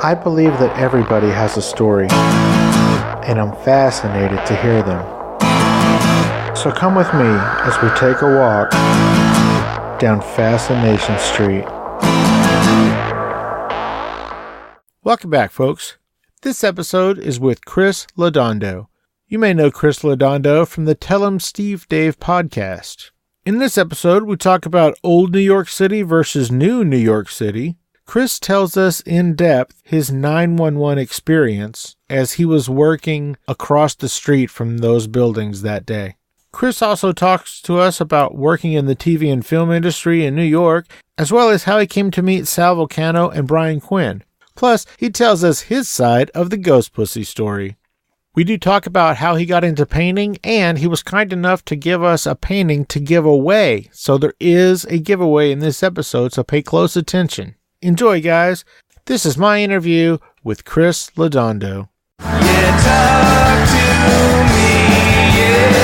I believe that everybody has a story, and I'm fascinated to hear them. So come with me as we take a walk down Fascination Street. Welcome back, folks. This episode is with Chris Laudando. You may know Chris Laudando from the Tell 'em Steve Dave podcast. In this episode, we talk about old New York City versus new New York City. Chris tells us in depth his 911 experience as he was working across the street from those buildings that day. Chris also talks to us about working in the TV and film industry in New York, as well as how he came to meet Sal Vulcano and Brian Quin. Plus, he tells us his side of the ghost pussy story. We do talk about how he got into painting, and he was kind enough to give us a painting to give away. So there is a giveaway in this episode, so pay close attention. Enjoy, guys. This is my interview with Chris Laudando. Yeah, talk to me, yeah.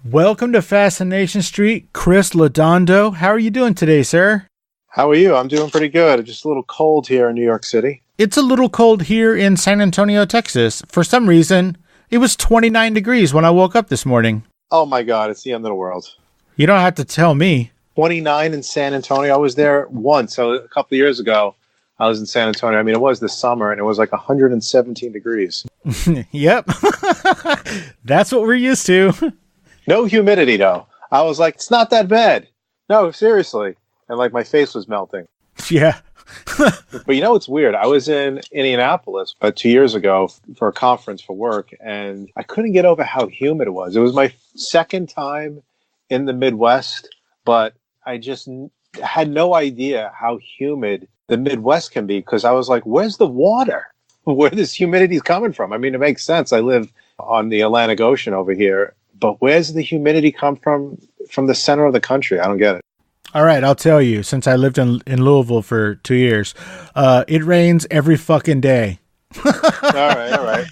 Welcome to Fascination Street, Chris Laudando. How are you doing today, sir? How are you? I'm doing pretty good. It's just a little cold here in New York City. It's a little cold here in San Antonio, Texas. For some reason, it was 29 degrees when I woke up this morning. Oh my God, it's the end of the world. You don't have to tell me. 29 in San Antonio. I was there once. So a couple of years ago, I was in San Antonio. I mean, it was the summer, and it was like 117 degrees. Yep. That's what we're used to. No humidity, though. I was like, it's not that bad. No, seriously. And like my face was melting. Yeah. But you know what's weird? I was in Indianapolis 2 years ago for a conference for work, and I couldn't get over how humid it was. It was my second time in the Midwest, but I just had no idea how humid the Midwest can be, because I was like, where's the water? Where this humidity is coming from? I mean, it makes sense. I live on the Atlantic Ocean over here, but where's the humidity come from the center of the country? I don't get it. All right, I'll tell you, since I lived in Louisville for 2 years, it rains every fucking day. All right.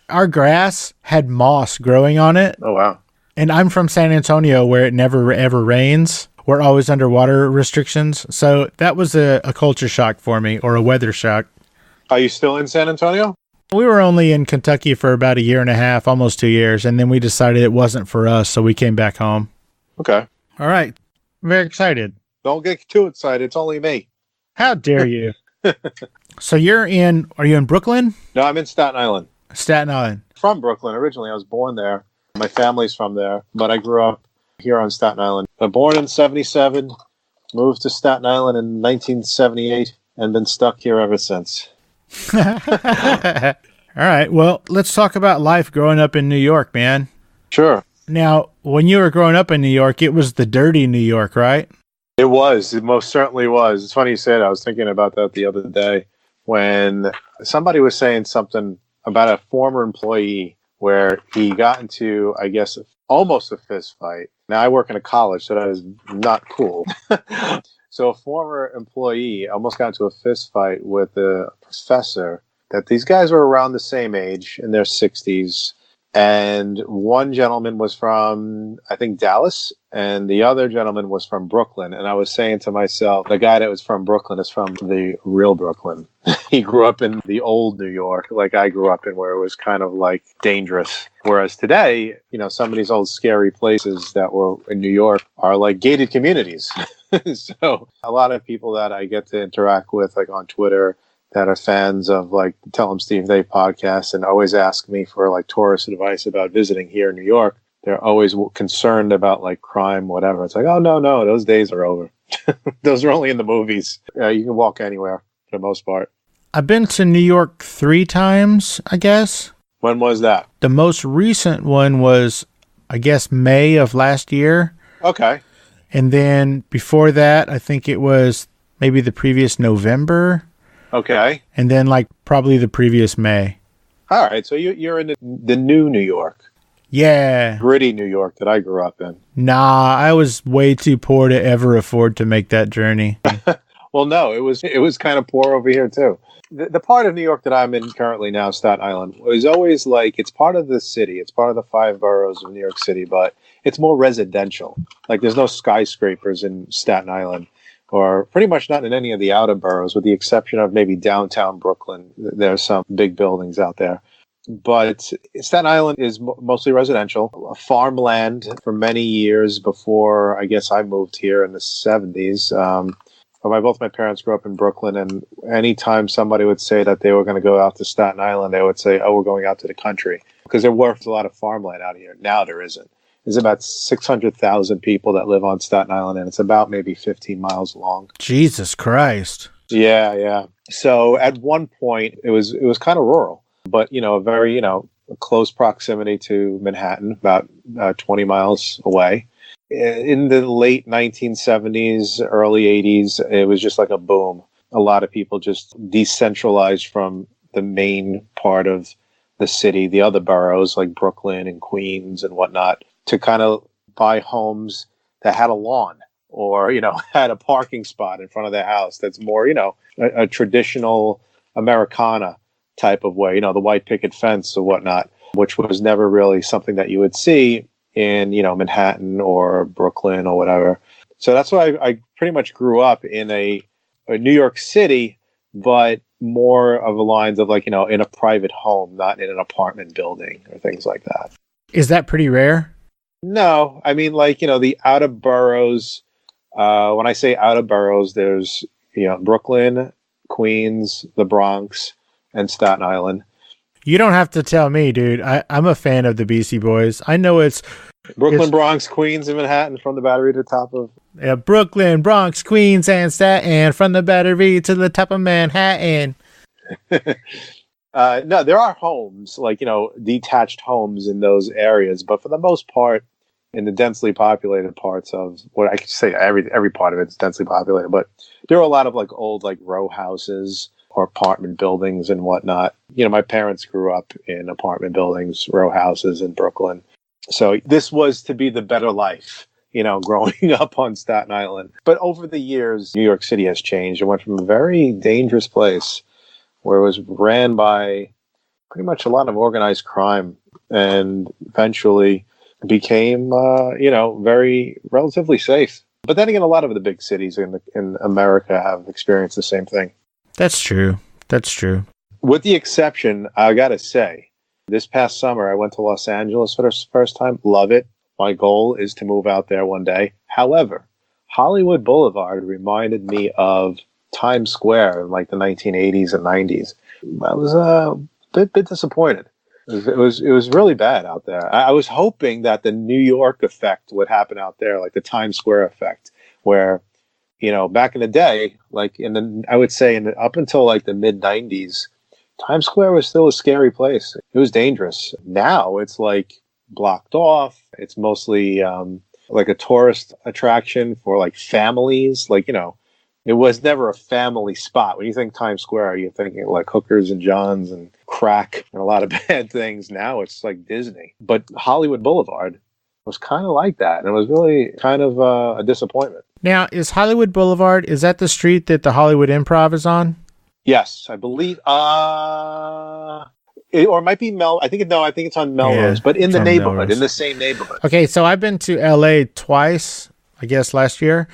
Our grass had moss growing on it. Oh, wow. And I'm from San Antonio, where it never, ever rains. We're always under water restrictions. So that was a culture shock for me, or a weather shock. Are you still in San Antonio? We were only in Kentucky for about a year and a half, almost 2 years, and then we decided it wasn't for us, so we came back home. Okay. All right. Very excited. Don't get too excited. It's only me. How dare you? So are you in Brooklyn? No, I'm in Staten Island. Staten Island. From Brooklyn originally. I was born there. My family's from there, but I grew up here on Staten Island. I was born in 1977, moved to Staten Island in 1978, and been stuck here ever since. All right. Well, let's talk about life growing up in New York, man. Sure. Now, when you were growing up in New York, it was the dirty New York, right? It was. It most certainly was. It's funny you say that. I was thinking about that the other day when somebody was saying something about a former employee where he got into, I guess, almost a fist fight. Now, I work in a college, so that is not cool. So a former employee almost got into a fist fight with a professor that these guys were around the same age, in their 60s. And one gentleman was from, I think, Dallas, and the other gentleman was from Brooklyn. And I was saying to myself, the guy that was from Brooklyn is from the real Brooklyn. He grew up in the old New York, like I grew up in, where it was kind of like dangerous. Whereas today, you know, some of these old scary places that were in New York are like gated communities. So a lot of people that I get to interact with, like on Twitter, that are fans of like Tell 'em Steve Dave podcast and always ask me for like tourist advice about visiting here in New York. They're always concerned about like crime, whatever. It's like, oh, no, those days are over. Those are only in the movies. You can walk anywhere for the most part. I've been to New York 3 times, I guess. When was that? The most recent one was, I guess, May of last year. Okay. And then before that, I think it was maybe the previous November. Okay. And then like probably the previous May. All right. So you're in the new New York. Yeah. Gritty New York that I grew up in. Nah, I was way too poor to ever afford to make that journey. Well, no, it was kind of poor over here too. The part of New York that I'm in currently now, Staten Island, was always like it's part of the city. It's part of the five boroughs of New York City, but it's more residential. Like there's no skyscrapers in Staten Island, or pretty much not in any of the outer boroughs, with the exception of maybe downtown Brooklyn. There's some big buildings out there. But Staten Island is mostly residential, farmland for many years before I guess I moved here in the 70s. Both my parents grew up in Brooklyn, and anytime somebody would say that they were going to go out to Staten Island, they would say, "Oh, we're going out to the country," because there was a lot of farmland out here. Now there isn't. There's about 600,000 people that live on Staten Island, and it's about maybe 15 miles long. Jesus Christ. Yeah, yeah. So at one point, it was kind of rural, but a very close proximity to Manhattan, about 20 miles away. In the late 1970s, early 80s, it was just like a boom. A lot of people just decentralized from the main part of the city, the other boroughs like Brooklyn and Queens and whatnot, to kind of buy homes that had a lawn or, had a parking spot in front of their house that's more, a traditional Americana type of way, the white picket fence or whatnot, which was never really something that you would see in Manhattan or Brooklyn or whatever. So that's why I pretty much grew up in a New York City, but more of the lines of like in a private home, not in an apartment building or things like that. Is that pretty rare? No, I mean the outer boroughs. When I say outer boroughs, there's Brooklyn, Queens, the Bronx, and Staten Island. You don't have to tell me, dude. I'm a fan of the Beastie Boys. I know it's Brooklyn, Bronx, Queens, and Manhattan from the Battery to the top of... Yeah, Brooklyn, Bronx, Queens, and Staten, from the Battery to the top of Manhattan. No, there are homes, like, detached homes in those areas, but for the most part, in the densely populated parts of what I could say, every part of it's densely populated, but there are a lot of like old like row houses or apartment buildings and whatnot. My parents grew up in apartment buildings, row houses in Brooklyn. So this was to be the better life, growing up on Staten Island. But over the years, New York City has changed. It went from a very dangerous place where it was ran by pretty much a lot of organized crime and eventually became, very relatively safe. But then again, a lot of the big cities in America have experienced the same thing. That's true. With the exception, I gotta say, this past summer I went to Los Angeles for the first time. Love it. My goal is to move out there one day. However, Hollywood Boulevard reminded me of Times Square in like the 1980s and 90s. I was a bit disappointed. It was really bad out there. I was hoping that the New York effect would happen out there, like the Times Square effect, where back in the day, like I would say up until like the mid 90s, Times Square was still a scary place. It was dangerous. Now it's like blocked off. It's mostly like a tourist attraction for like families. Like, it was never a family spot. When you think Times Square, you're thinking like hookers and johns and crack and a lot of bad things. Now it's like Disney. But Hollywood Boulevard was kind of like that. And it was really kind of a disappointment. Now, is Hollywood Boulevard, is that the street that the Hollywood Improv is on? Yes, I believe. Or it might be I think it's on Melrose, but in the neighborhood, Melrose. In the same neighborhood. Okay, so I've been to LA twice, I guess last year,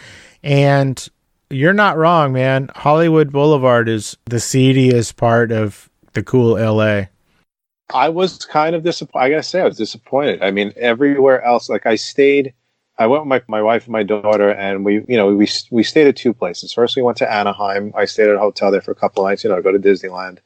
and you're not wrong, man. Hollywood Boulevard is the seediest part of the cool LA. I was kind of disappointed. I gotta say, I was disappointed. I mean, everywhere else, like I went with my wife and my daughter, and we stayed at two places. First, we went to Anaheim. I stayed at a hotel there for a couple of nights, to go to Disneyland.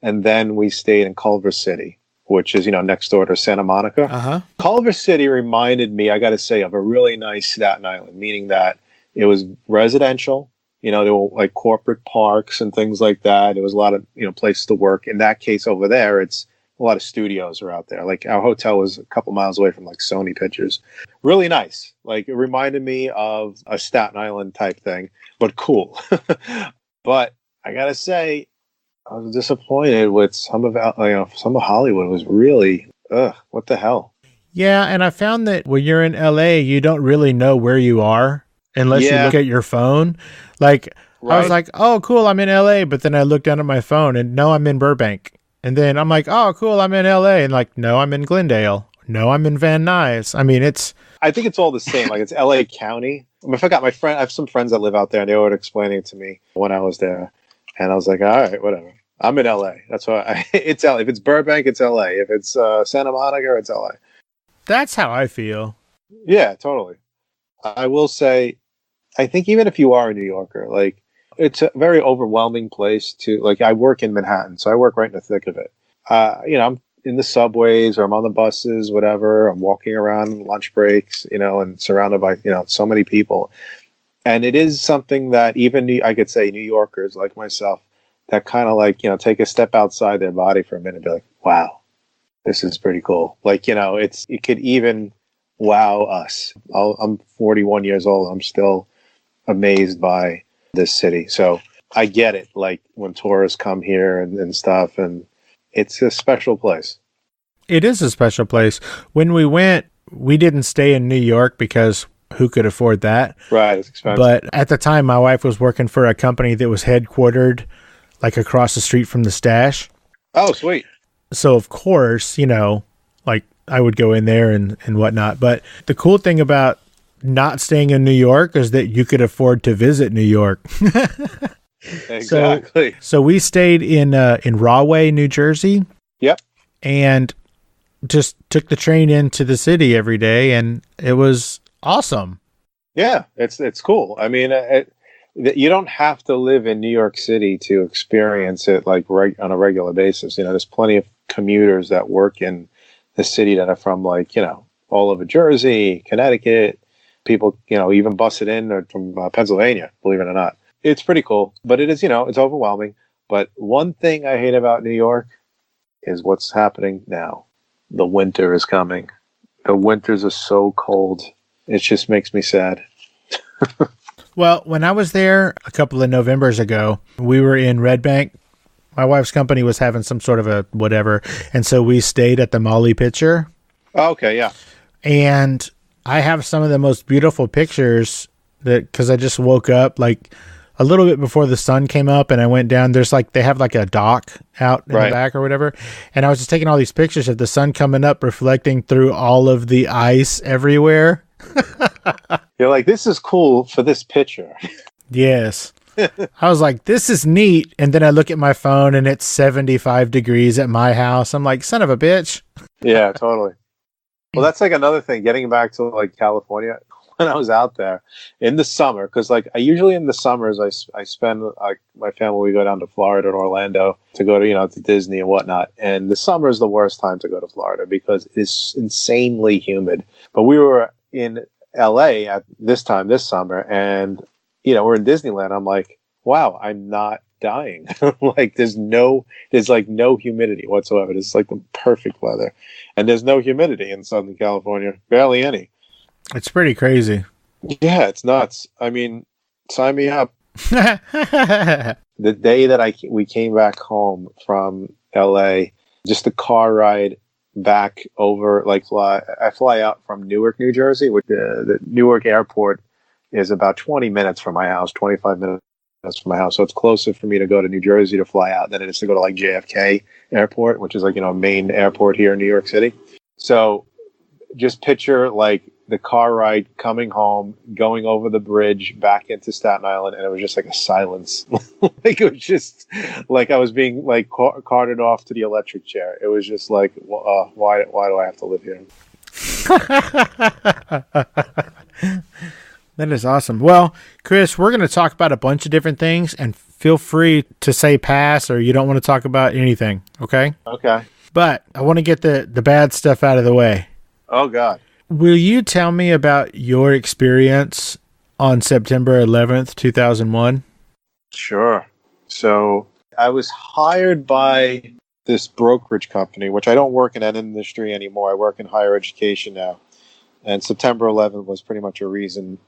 And then we stayed in Culver City, which is, next door to Santa Monica. Uh-huh. Culver City reminded me, I got to say, of a really nice Staten Island, meaning that it was residential. There were like corporate parks and things like that. There was a lot of, places to work. In that case over there, it's a lot of studios are out there. Like our hotel was a couple miles away from like Sony Pictures. Really nice. Like it reminded me of a Staten Island type thing, but cool. But I gotta say, I was disappointed with some of Hollywood. It was really, what the hell? Yeah, and I found that when you're in LA, you don't really know where you are unless you look at your phone. Like I was Right? like, oh, cool, I'm in LA. But then I looked down at my phone and no, I'm in Burbank. And then I'm like, oh, cool, I'm in LA. And like, no, I'm in Glendale. No, I'm in Van Nuys. I mean, it's, I think it's all the same. Like it's LA County. I mean, if I got my friend, I have some friends that live out there, and they were explaining to me when I was there, and I was like, all right, whatever. I'm in LA. That's why it's LA. If it's Burbank, it's LA. If it's Santa Monica, it's LA. that's how I feel. Yeah, totally. I will say, I think even if you are a New Yorker, like it's a very overwhelming place to like. I work in Manhattan, so I work right in the thick of it. I'm in the subways or I'm on the buses, whatever. I'm walking around lunch breaks, and surrounded by so many people. And it is something that even I could say New Yorkers like myself that kind of like take a step outside their body for a minute and be like, wow, this is pretty cool. Like it could even wow us. I'm 41 years old. I'm still amazed by this city. So I get it. Like when tourists come here and stuff, and it's a special place. It is a special place. When we went, we didn't stay in New York because who could afford that? Right, it's expensive. But at the time, my wife was working for a company that was headquartered like across the street from the stash. Oh, sweet. So, of course, like I would go in there and whatnot. But the cool thing about not staying in New York is that you could afford to visit New York. Exactly. So we stayed in Rahway, New Jersey. Yep. And just took the train into the city every day, and it was awesome. Yeah, it's cool. I mean, you don't have to live in New York City to experience it like on a regular basis. There's plenty of commuters that work in the city that are from like all over Jersey, Connecticut. People even bus it in or from Pennsylvania. Believe it or not. It's pretty cool, but it is, it's overwhelming. But one thing I hate about New York is what's happening now. The winter is coming. The winters are so cold. It just makes me sad. Well, when I was there a couple of Novembers ago, we were in Red Bank. My wife's company was having some sort of a whatever, and so we stayed at the Molly Pitcher. Oh, okay, yeah. And I have some of the most beautiful pictures because I just woke up like a little bit before the sun came up, and I went down. There's like, they have like a dock out in the back or whatever. And I was just taking all these pictures of the sun coming up, reflecting through all of the ice everywhere. You're like, this is cool for this picture. Yes. I was like, this is neat. And then I look at my phone and it's 75 degrees at my house. I'm like, son of a bitch. Yeah, totally. Well, that's like another thing, getting back to like California. When I was out there in the summer, because like I usually in the summers I spend like my family, we go down to Florida and Orlando to go to to Disney and whatnot, and the summer is the worst time to go to Florida because it's insanely humid. But we were in LA at this time this summer, and we're in Disneyland. I'm like, wow, I'm not dying. Like there's like no humidity whatsoever. It's like the perfect weather, and there's no humidity in Southern California, barely any. It's pretty crazy. Yeah, it's nuts. I mean, sign me up. The day that we came back home from LA, just the car ride back over, like I fly out from Newark, New Jersey, which the Newark airport is about 20 minutes from my house, 25 minutes from my house. So it's closer for me to go to New Jersey to fly out than it is to go to like JFK airport, which is like, main airport here in New York City. So just picture like the car ride coming home, going over the bridge back into Staten Island, and it was just like a silence. Like it was just like I was being like carted off to the electric chair. It was just like, why do I have to live here? That is awesome. Well, Chris, we're going to talk about a bunch of different things, and feel free to say pass or you don't want to talk about anything. Okay. Okay. But I want to get the bad stuff out of the way. Oh God. Will you tell me about your experience on September 11th, 2001? Sure. So I was hired by this brokerage company, which I don't work in that industry anymore. I work in higher education now. And September 11th was pretty much a reason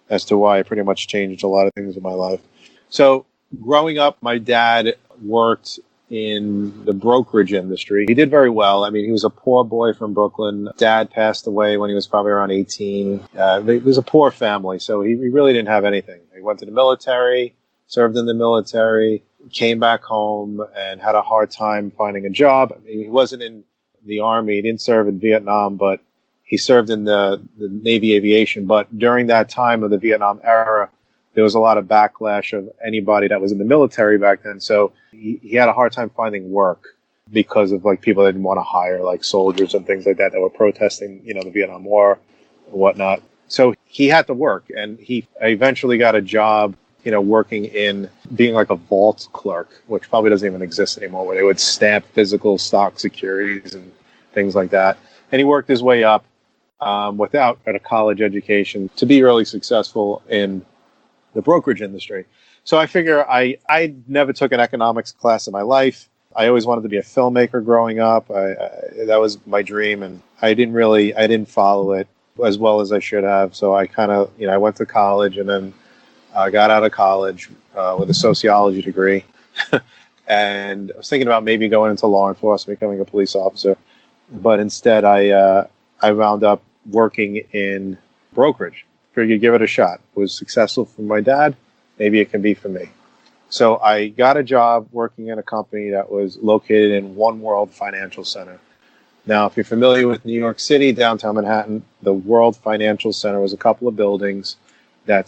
as to why I pretty much changed a lot of things in my life. So growing up, my dad worked in the brokerage industry. He did very well. I mean, he was a poor boy from Brooklyn. Dad passed away when he was probably around 18. It was a poor family, so he really didn't have anything. He went to the military, served in the military, came back home and had a hard time finding a job. I mean, he wasn't in the Army. He didn't serve in Vietnam, but he served in the Navy aviation. But during that time of the Vietnam era, there was a lot of backlash of anybody that was in the military back then. So he had a hard time finding work because of like people that didn't want to hire like soldiers and things like that were protesting, the Vietnam War and whatnot. So he had to work, and he eventually got a job, working in being like a vault clerk, which probably doesn't even exist anymore, where they would stamp physical stock securities and things like that. And he worked his way up without a college education to be really successful in the brokerage industry. So I figure I never took an economics class in my life. I always wanted to be a filmmaker growing up. That was my dream, and I didn't follow it as well as I should have. So I kind of, I went to college, and then I got out of college with a sociology degree. And I was thinking about maybe going into law enforcement, becoming a police officer. But instead, I wound up working in brokerage. Figured give it a shot. It was successful for my dad. Maybe it can be for me. So I got a job working in a company that was located in One World Financial Center. Now, if you're familiar with New York City, downtown Manhattan, the World Financial Center was a couple of buildings that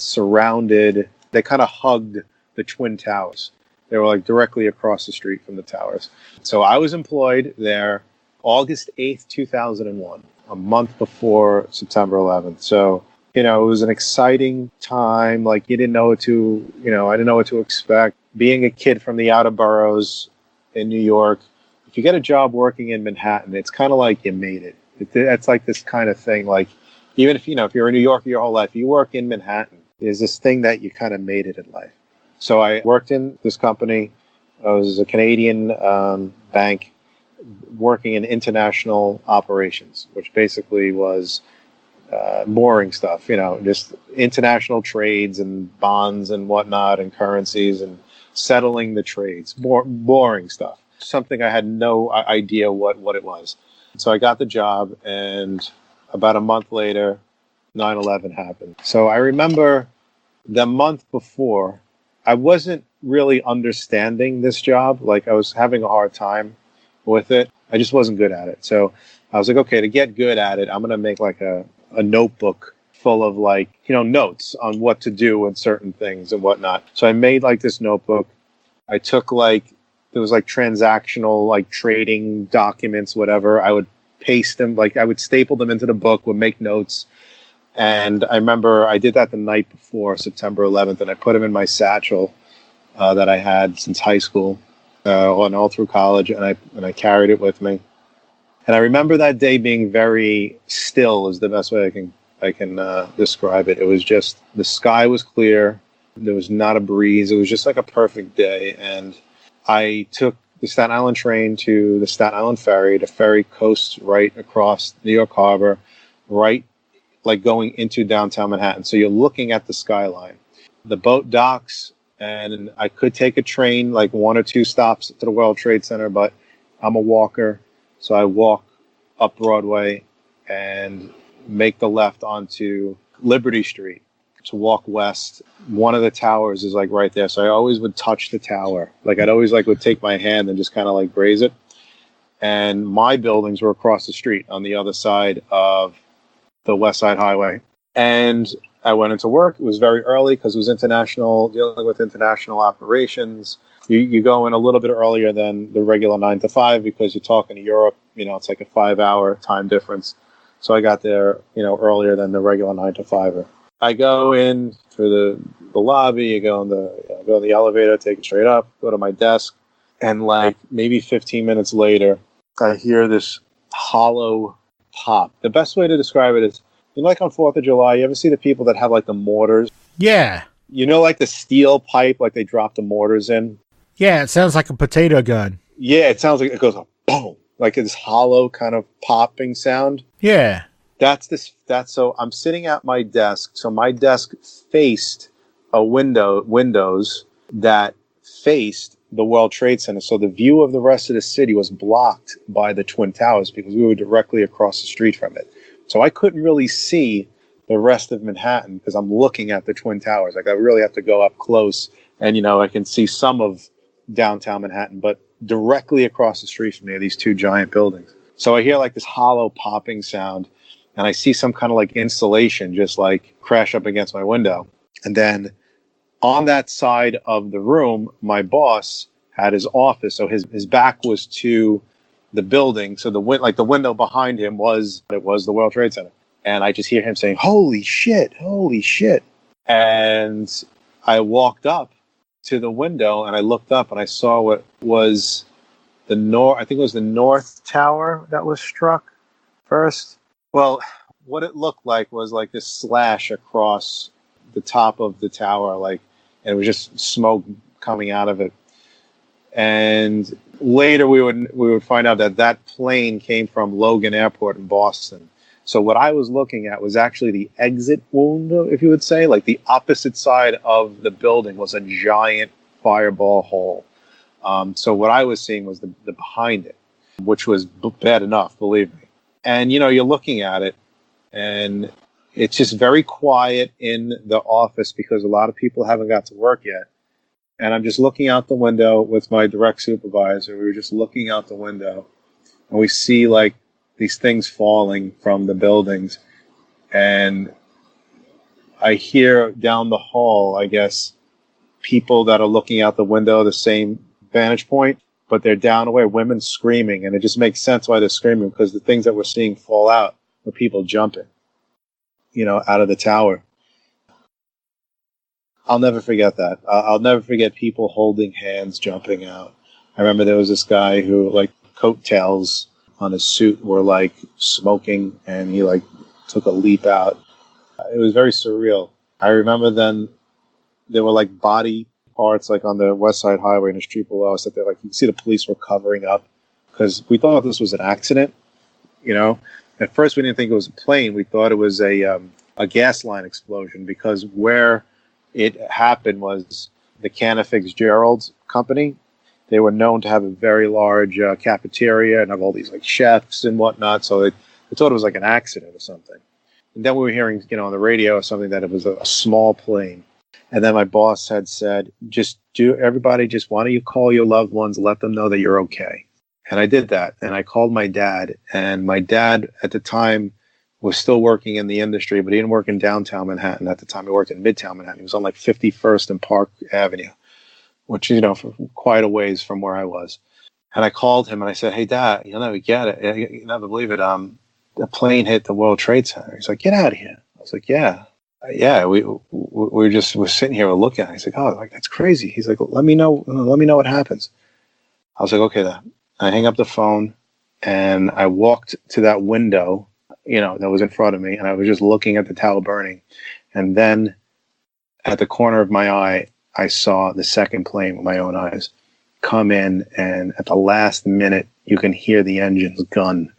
they kind of hugged the Twin Towers. They were like directly across the street from the towers. So I was employed there August 8th, 2001, a month before September 11th. So, it was an exciting time. Like, you didn't know I didn't know what to expect. Being a kid from the outer boroughs in New York, if you get a job working in Manhattan, it's kind of like you made it. It's like this kind of thing. Like, even if, if you're in New York your whole life, you work in Manhattan, there's this thing that you kind of made it in life. So I worked in this company. I was a Canadian bank working in international operations, which basically was boring stuff, just international trades and bonds and whatnot and currencies and settling the trades. Boring stuff. Something I had no idea what it was. So I got the job, and about a month later, 9/11 happened. So I remember the month before, I wasn't really understanding this job. Like, I was having a hard time with it. I just wasn't good at it. So I was like, okay, to get good at it, I'm going to make like a notebook full of like, notes on what to do with certain things and whatnot. So I made like this notebook. I took there was like transactional, like trading documents, whatever. I would paste them, like I would staple them into the book, would make notes. And I remember I did that the night before September 11th, and I put them in my satchel that I had since high school and all through college, and I carried it with me. And I remember that day being very still, is the best way I can describe it. It was just, the sky was clear. There was not a breeze. It was just like a perfect day. And I took the Staten Island train to the Staten Island ferry. The ferry coasts right across New York Harbor, right like going into downtown Manhattan. So you're looking at the skyline. The boat docks, and I could take a train like one or two stops to the World Trade Center, but I'm a walker. So I walk up Broadway and make the left onto Liberty Street to walk west. One of the towers is like right there. So I always would touch the tower. Like, I'd always would take my hand and just kind of like graze it. And my buildings were across the street on the other side of the West Side Highway. And I went into work. It was very early because it was international, dealing with international operations. You go in a little bit earlier than the regular 9 to 5 because you're talking to Europe. It's like a 5-hour time difference. So I got there, earlier than the regular 9 to 5. I go in through the lobby. You go in the elevator, take it straight up, go to my desk, and like maybe 15 minutes later, I hear this hollow pop. The best way to describe it is, like on 4th of July, you ever see the people that have like the mortars? Yeah. Like the steel pipe, like they drop the mortars in? Yeah, it sounds like a potato gun. Yeah, it sounds like it goes boom, like this hollow kind of popping sound. Yeah. So I'm sitting at my desk. So my desk faced windows that faced the World Trade Center. So the view of the rest of the city was blocked by the Twin Towers because we were directly across the street from it. So I couldn't really see the rest of Manhattan because I'm looking at the Twin Towers. Like, I really have to go up close And, I can see some of downtown Manhattan, but directly across the street from me are these two giant buildings. So I hear like this hollow popping sound, and I see some kind of like installation just like crash up against my window. And then on that side of the room, my boss had his office. So his back was to the building. So the window behind him was the World Trade Center. And I just hear him saying, holy shit. And I walked up to the window and I looked up and I saw what was I think it was the North Tower that was struck first. Well, what it looked like was like this slash across the top of the tower, and it was just smoke coming out of it. And later we would find out that plane came from Logan Airport in Boston. So what I was looking at was actually the exit wound, if you would say, like the opposite side of the building was a giant fireball hole. So what I was seeing was the behind it, which was bad enough, believe me. And, you're looking at it and it's just very quiet in the office because a lot of people haven't got to work yet. And I'm just looking out the window with my direct supervisor. We were just looking out the window and we see like these things falling from the buildings. And I hear down the hall, I guess, people that are looking out the window, the same vantage point, but they're down away, women screaming. And it just makes sense why they're screaming because the things that we're seeing fall out were people jumping, out of the tower. I'll never forget that. I'll never forget people holding hands jumping out. I remember there was this guy who, like, coattails on his suit were, like, smoking, and he, like, took a leap out. It was very surreal. I remember then there were, like, body parts, like, on the West Side Highway in the street below us that they're, like, you can see the police were covering up because we thought this was an accident, At first we didn't think it was a plane. We thought it was a gas line explosion because where it happened was the Canna Fitzgerald company. They were known to have a very large cafeteria and have all these like chefs and whatnot. So they thought it was like an accident or something. And then we were hearing, on the radio or something that it was a small plane. And then my boss had said, why don't you call your loved ones, let them know that you're okay. And I did that. And I called my dad. And my dad at the time was still working in the industry, but he didn't work in downtown Manhattan at the time. He worked in midtown Manhattan. He was on like 51st and Park Avenue, which, for quite a ways from where I was. And I called him and I said, hey, Dad, you'll never get it. You'll never believe it. The plane hit the World Trade Center. He's like, get out of here. I was like, yeah. We're sitting here, we're looking at it. He's like, oh, like, that's crazy. He's like, let me know what happens. I was like, okay, Dad. I hang up the phone and I walked to that window that was in front of me, and I was just looking at the tower burning. And then at the corner of my eye, I saw the second plane with my own eyes come in, and at the last minute, you can hear the engine's gun.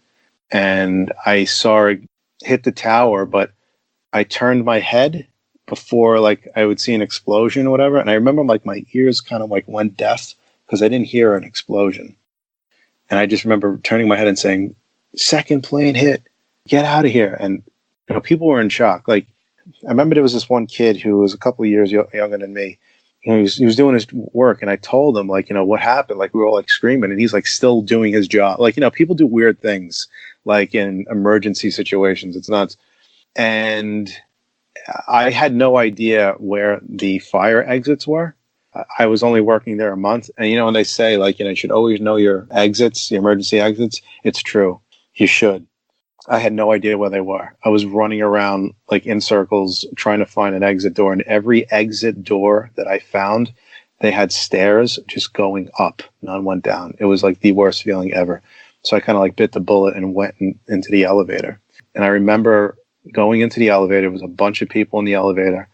And I saw it hit the tower, but I turned my head before, like, I would see an explosion or whatever. And I remember, like, my ears kind of, like, went deaf because I didn't hear an explosion. And I just remember turning my head and saying, second plane hit. Get out of here. And, people were in shock. Like, I remember there was this one kid who was a couple of years younger than me. He was doing his work, and I told him, like, what happened? Like, we were all like screaming, and he's like still doing his job. Like, people do weird things, like in emergency situations. It's nuts. And I had no idea where the fire exits were. I was only working there a month. And, when they say, like, you should always know your exits, the emergency exits, it's true. You should. I had no idea where they were. I was running around like in circles trying to find an exit door, and every exit door that I found, they had stairs just going up. None went down. It was like the worst feeling ever. So I kind of like bit the bullet and went into the elevator. And I remember going into the elevator. There was a bunch of people in the elevator,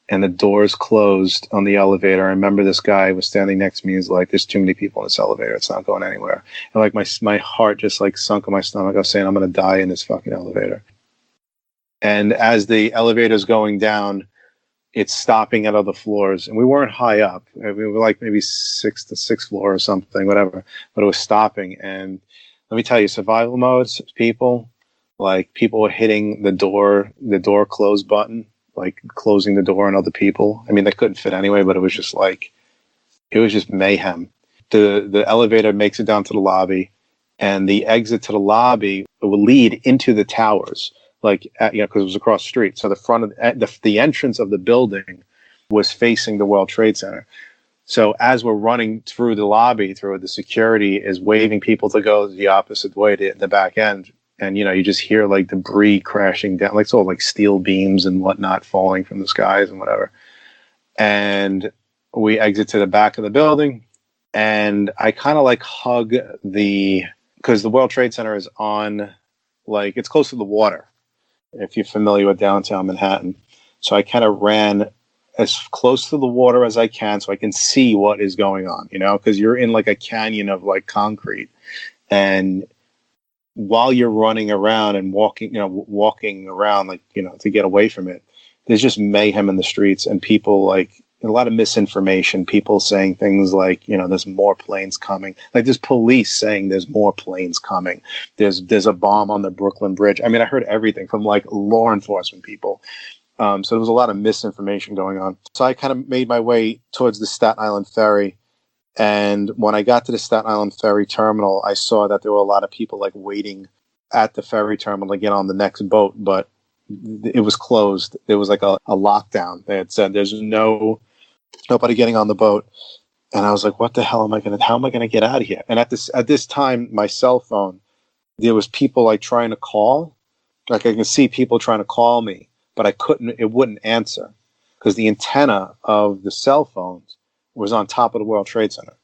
and the doors closed on the elevator. I remember this guy was standing next to me. He's like, there's too many people in this elevator. It's not going anywhere. And like my heart just like sunk in my stomach. I was saying, I'm going to die in this fucking elevator. And as the elevator's going down, it's stopping at other floors. And we weren't high up. We were like maybe sixth floor or something, whatever. But it was stopping. And let me tell you, survival modes, people were hitting the door close button like closing the door on other people. I mean, they couldn't fit anyway, but it was just mayhem. The elevator makes it down to the lobby, and the exit to the lobby will lead into the towers, because it was across the street. So the front of the entrance of the building was facing the World Trade Center. So as we're running through the lobby, the security is waving people to go the opposite way to the back end. And, you just hear like debris crashing down, like sort of like steel beams and whatnot falling from the skies and whatever. And we exit to the back of the building, and I kind of like hug because the World Trade Center is on, like, it's close to the water, if you're familiar with downtown Manhattan. So I kind of ran as close to the water as I can so I can see what is going on, because you're in like a canyon of like concrete. And while you're running around and walking around, like, to get away from it, there's just mayhem in the streets, and people, like, a lot of misinformation, people saying things like, there's more planes coming. Like, there's police saying there's more planes coming. There's a bomb on the Brooklyn Bridge. I mean, I heard everything from like law enforcement people. So there was a lot of misinformation going on. So I kind of made my way towards the Staten Island ferry. And when I got to the Staten Island ferry terminal, I saw that there were a lot of people like waiting at the ferry terminal to get on the next boat, but it was closed. There was like a lockdown. They had said there's nobody getting on the boat. And I was like, what the hell how am I going to get out of here? And at this time, my cell phone, there was people like trying to call. Like, I can see people trying to call me, but it wouldn't answer because the antenna of the cell phones was on top of the World Trade Center.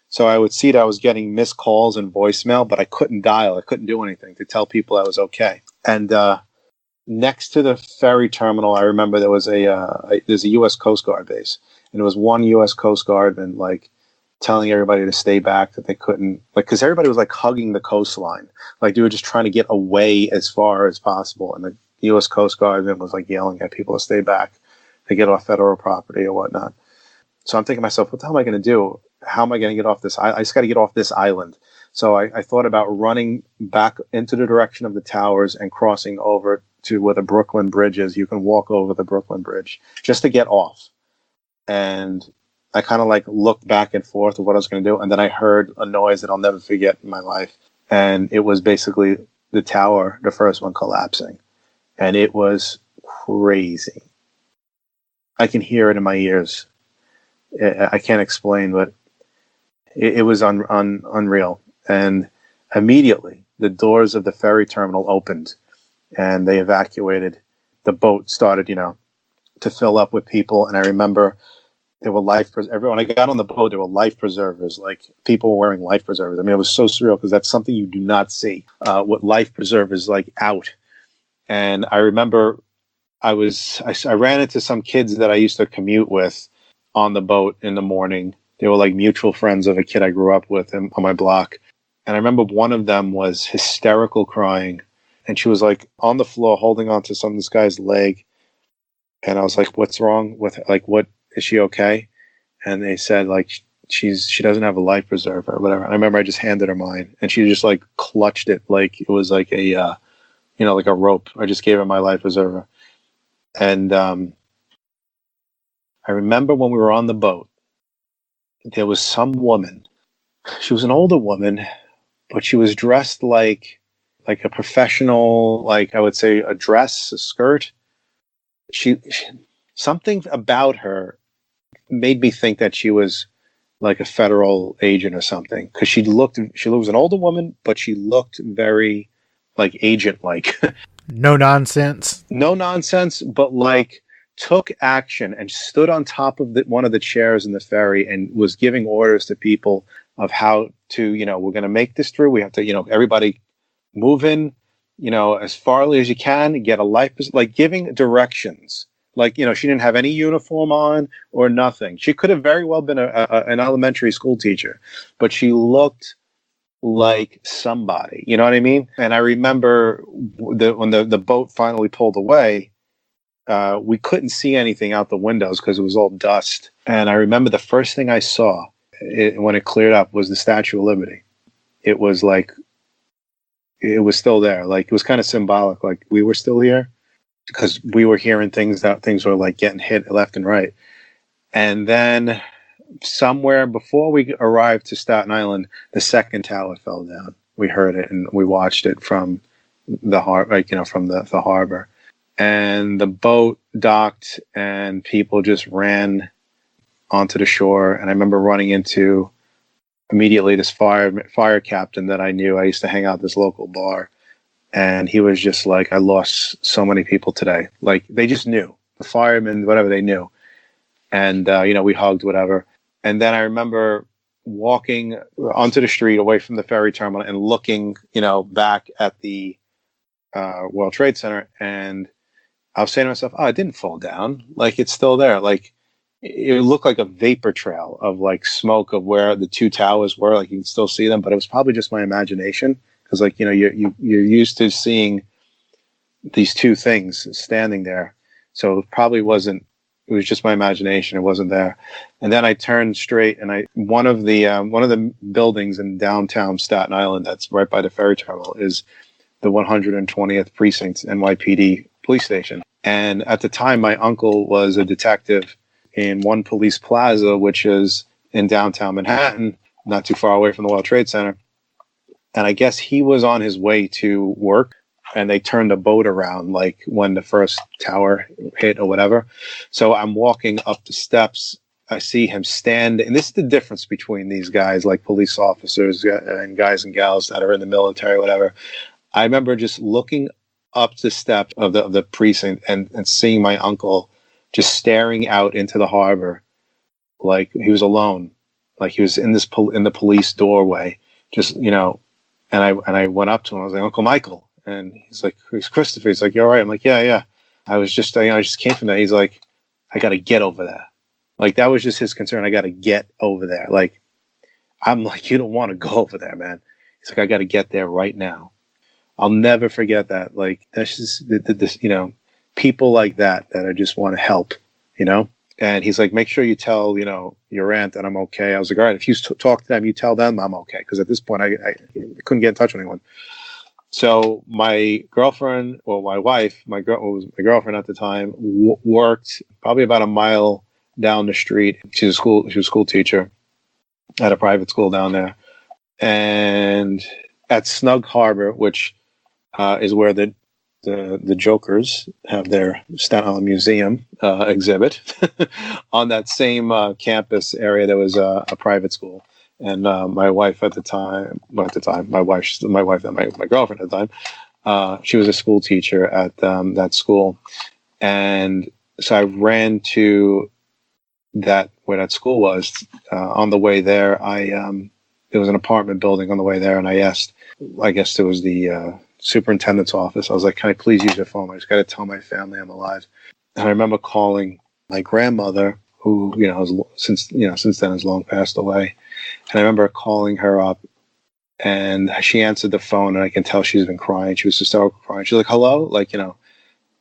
So I would see that I was getting missed calls and voicemail, but I couldn't dial. I couldn't do anything to tell people I was okay. And next to the ferry terminal, I remember there was there's a U.S. Coast Guard base, and there was one U.S. Coast Guardman like telling everybody to stay back, that they couldn't, like, because everybody was like hugging the coastline, like they were just trying to get away as far as possible, and the U.S. Coast Guardman was like yelling at people to stay back, to get off federal property or whatnot. So I'm thinking to myself, what the hell am I going to do? How am I going to get off this? I just got to get off this island. So I thought about running back into the direction of the towers and crossing over to where the Brooklyn Bridge is. You can walk over the Brooklyn Bridge just to get off. And I kind of like looked back and forth of what I was going to do. And then I heard a noise that I'll never forget in my life. And it was basically the tower, the first one, collapsing. And it was crazy. I can hear it in my ears. I can't explain, but it was unreal. And immediately the doors of the ferry terminal opened and they evacuated. The boat started, to fill up with people. And I remember there were when I got on the boat, there were life preservers, like people were wearing life preservers. I mean, it was so surreal because that's something you do not see with life preservers like out. And I remember I ran into some kids that I used to commute with on the boat in the morning. They were like mutual friends of a kid I grew up with on my block. And I remember one of them was hysterical crying. And she was like on the floor holding on to this guy's leg. And I was like, what's wrong with her? Like, what, is she okay? And they said like, she doesn't have a life preserver or whatever. And I remember I just handed her mine and she just like clutched it like it was like a, like a rope. I just gave her my life preserver. And I remember when we were on the boat, there was some woman. She was an older woman, but she was dressed like a professional, like I would say a dress, a skirt. She something about her made me think that she was like a federal agent or something, because she was an older woman, but she looked very like agent-like. No nonsense, but like took action and stood on top of one of the chairs in the ferry and was giving orders to people of how to, we're going to make this through. We have to, everybody move in, as farly as you can, get a life, like giving directions. Like, she didn't have any uniform on or nothing. She could have very well been an elementary school teacher, but she looked like somebody, you know what I mean? And I remember when the boat finally pulled away, we couldn't see anything out the windows because it was all dust. And I remember the first thing I saw when it cleared up was the Statue of Liberty. It was like, it was still there. Like, it was kind of symbolic. Like, we were still here. because we were hearing things were like getting hit left and right. And then somewhere before we arrived to Staten Island, the second tower fell down. We heard it and we watched it from the from the harbor. And the boat docked and people just ran onto the shore. And I remember running into immediately this fire captain that I knew. I used to hang out at this local bar. And he was just like, I lost so many people today. Like, they just knew. The firemen, whatever, they knew. And, we hugged, whatever. And then I remember walking onto the street away from the ferry terminal and looking, back at the World Trade Center. And I was saying to myself, oh, it didn't fall down. Like, it's still there. Like, it looked like a vapor trail of, like, smoke of where the two towers were. Like, you can still see them. But it was probably just my imagination. Because, like, you're used to seeing these two things standing there. So it probably wasn't, it was just my imagination. It wasn't there. And then I turned straight and one of the buildings in downtown Staten Island that's right by the ferry terminal is the 120th Precinct NYPD police station. And at the time, my uncle was a detective in One Police Plaza, which is in downtown Manhattan, not too far away from the World Trade Center. And I guess he was on his way to work and they turned a boat around like when the first tower hit or whatever. So I'm walking up the steps. I see him stand. And this is the difference between these guys, like police officers and guys and gals that are in the military, whatever. I remember just looking up the step of the precinct and seeing my uncle just staring out into the harbor like he was alone, like he was in the police doorway, just, And I went up to him. I was like, Uncle Michael. And he's like, it's Christopher. He's like, you all right? I'm like, yeah. I was just, I just came from that. He's like, I got to get over there. Like, that was just his concern. I got to get over there. Like, I'm like, you don't want to go over there, man. He's like, I got to get there right now. I'll never forget that. Like, that's just this, people like that I just want to help, And he's like, make sure you tell, your aunt that I'm okay. I was like, all right, if you talk to them, you tell them I'm okay. Because at this point, I couldn't get in touch with anyone. So my girlfriend, or my wife, my girlfriend at the time, worked probably about a mile down the street. She was a school teacher at a private school down there. And at Snug Harbor, which is where the Jokers have their Staten Island Museum exhibit. On that same campus area, there was a private school, and my wife at the time, my girlfriend at the time, she was a school teacher at that school, and so I ran to where that school was. On the way there, there was an apartment building on the way there, and I asked, I guess it was the superintendent's office. I was like, can I please use your phone? I just got to tell my family I'm alive. And I remember calling my grandmother, who, since then has long passed away. And I remember calling her up and she answered the phone and I can tell she's been crying. She was hysterical crying. She's like, hello? And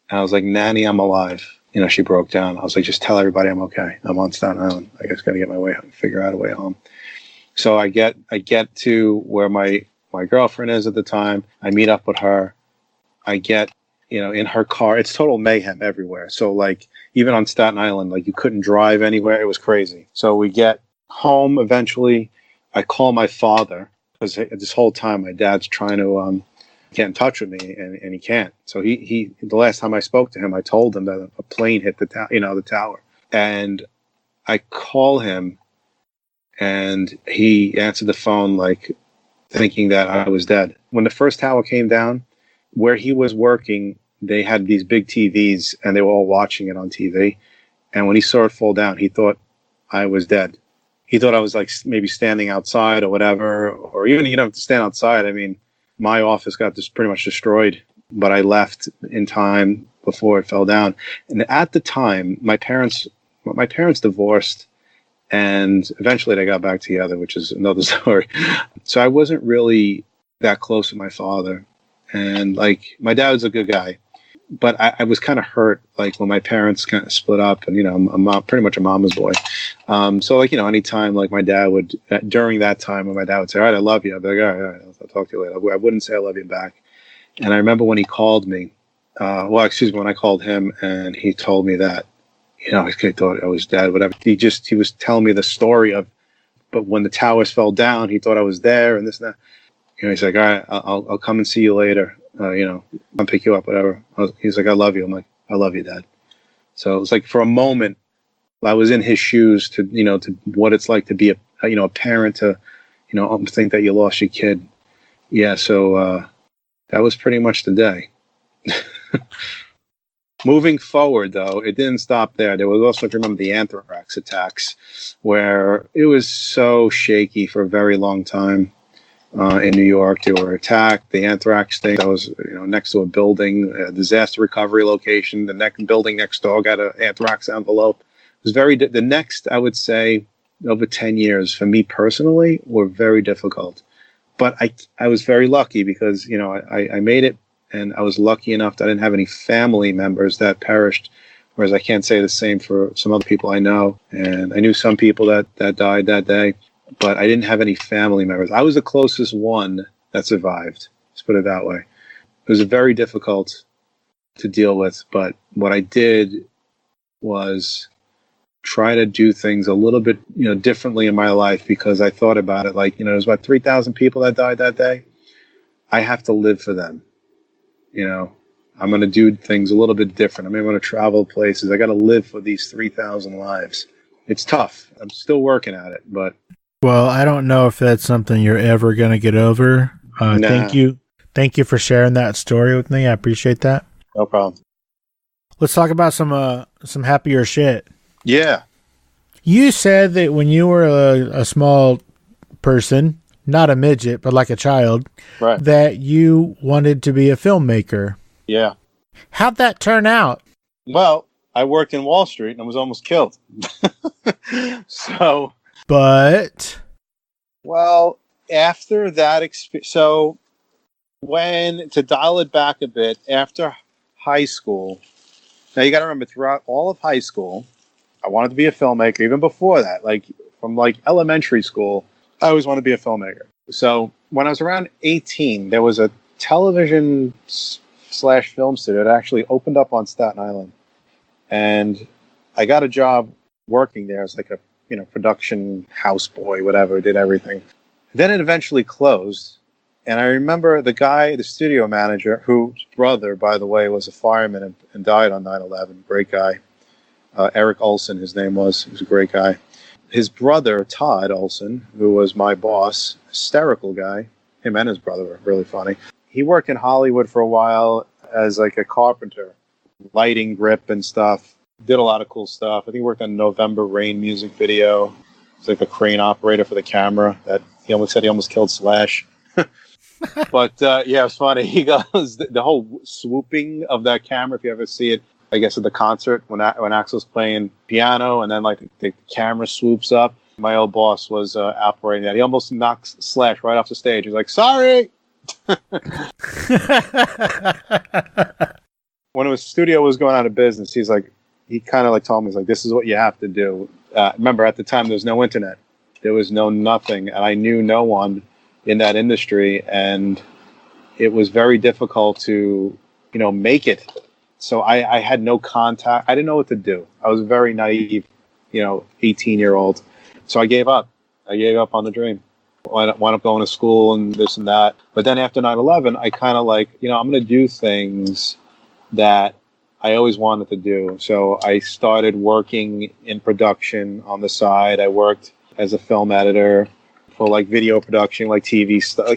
I was like, Nanny, I'm alive. She broke down. I was like, just tell everybody I'm okay. I'm on Staten Island. I just got to get my way home, figure out a way home. So I get to where my girlfriend is at the time. I meet up with her. I get, in her car. It's total mayhem everywhere. So, like, even on Staten Island, like, you couldn't drive anywhere. It was crazy. So we get home eventually. I call my father because this whole time my dad's trying to get in touch with me, and he can't. So he the last time I spoke to him, I told him that a plane hit the tower. And I call him, and he answered the phone, like, thinking that I was dead. When the first tower came down, where he was working, they had these big TVs and they were all watching it on TV. And when he saw it fall down, he thought I was dead. He thought I was like maybe standing outside or whatever, or even you don't have to stand outside. I mean, my office got pretty much destroyed, but I left in time before it fell down. And at the time, my parents divorced. And eventually they got back together, which is another story. So I wasn't really that close with my father. And, like, my dad was a good guy. But I was kind of hurt, like, when my parents kind of split up. And, I'm pretty much a mama's boy. So, like, anytime, like, my dad would, during that time when my dad would say, all right, I love you. I'd be like, all right, I'll talk to you later. I wouldn't say I love you back. And I remember when he called me, when I called him and he told me that, he thought I was dead, whatever. He was telling me the story of, but when the towers fell down, he thought I was there and this and that. He's like, all right, I'll come and see you later. I'll pick you up, whatever. He's like, I love you. I'm like, I love you, Dad. So it was like for a moment, I was in his shoes to what it's like to be a parent to, think that you lost your kid. Yeah. So that was pretty much the day. Moving forward, though, it didn't stop there. There was also, if you remember, the anthrax attacks, where it was so shaky for a very long time in New York. They were attacked. The anthrax thing, that was next to a building, a disaster recovery location. The building next door got an anthrax envelope. It was the next, I would say, over 10 years for me personally were very difficult. But I was very lucky because, I made it. And I was lucky enough that I didn't have any family members that perished, whereas I can't say the same for some other people I know. And I knew some people that died that day, but I didn't have any family members. I was the closest one that survived. Let's put it that way. It was very difficult to deal with, but what I did was try to do things a little bit, differently in my life, because I thought about it like, there's about 3,000 people that died that day. I have to live for them. I'm going to do things a little bit different. I'm going to travel places. I got to live for these 3,000 lives. It's tough. I'm still working at it, but. Well, I don't know if that's something you're ever going to get over. Nah. Thank you for sharing that story with me. I appreciate that. No problem. Let's talk about some happier shit. Yeah. You said that when you were a small person, not a midget, but like a child, right, that you wanted to be a filmmaker. Yeah. How'd that turn out? Well, I worked in Wall Street and I was almost killed. Well, after that experience, to dial it back a bit, after high school, now you got to remember, throughout all of high school, I wanted to be a filmmaker. Even before that, from elementary school, I always wanted to be a filmmaker. So when I was around 18, there was a television / film studio that actually opened up on Staten Island. And I got a job working there as like a, production houseboy, whatever, did everything. Then it eventually closed. And I remember the studio manager, whose brother, by the way, was a fireman and died on 9/11. Great guy. Eric Olson, his name was. He was a great guy. His brother, Todd Olson, who was my boss, hysterical guy. Him and his brother were really funny. He worked in Hollywood for a while as like a carpenter, lighting, grip and stuff. Did a lot of cool stuff. I think he worked on November Rain music video. He's like the crane operator for the camera. That he almost killed Slash. But yeah, it's funny. He goes, the whole swooping of that camera, if you ever see it, I guess at the concert when Axel's playing piano and then the camera swoops up. My old boss was operating that. He almost knocks Slash right off the stage. He's like, "Sorry." When the studio was going out of business, he kind of told me, he's like, "This is what you have to do." Remember, at the time there was no internet, there was nothing, and I knew no one in that industry, and it was very difficult to make it. So I had no contact. I didn't know what to do. I was a very naive, 18-year-old. So I gave up. I gave up on the dream. Wound up going to school and this and that. But then after 9/11, I kind of I'm going to do things that I always wanted to do. So I started working in production on the side. I worked as a film editor for video production, TV stuff,